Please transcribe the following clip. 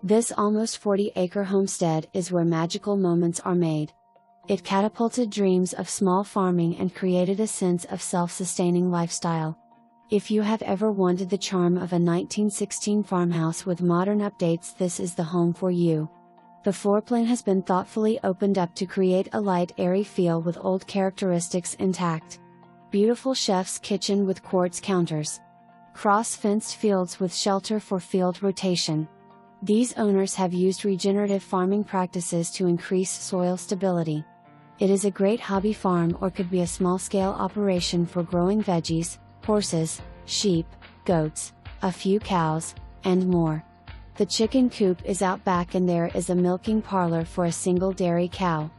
This almost 40-acre homestead is where magical moments are made. It catapulted dreams of small farming and created a sense of self-sustaining lifestyle. If you have ever wanted the charm of a 1916 farmhouse with modern updates, this is the home for you. The floor plan has been thoughtfully opened up to create a light, airy feel with old characteristics intact. Beautiful chef's kitchen with quartz counters. Cross-fenced fields with shelter for field rotation. These owners have used regenerative farming practices to increase soil stability. It is a great hobby farm or could be a small-scale operation for growing veggies, horses, sheep, goats, a few cows, and more. The chicken coop is out back and there is a milking parlor for a single dairy cow.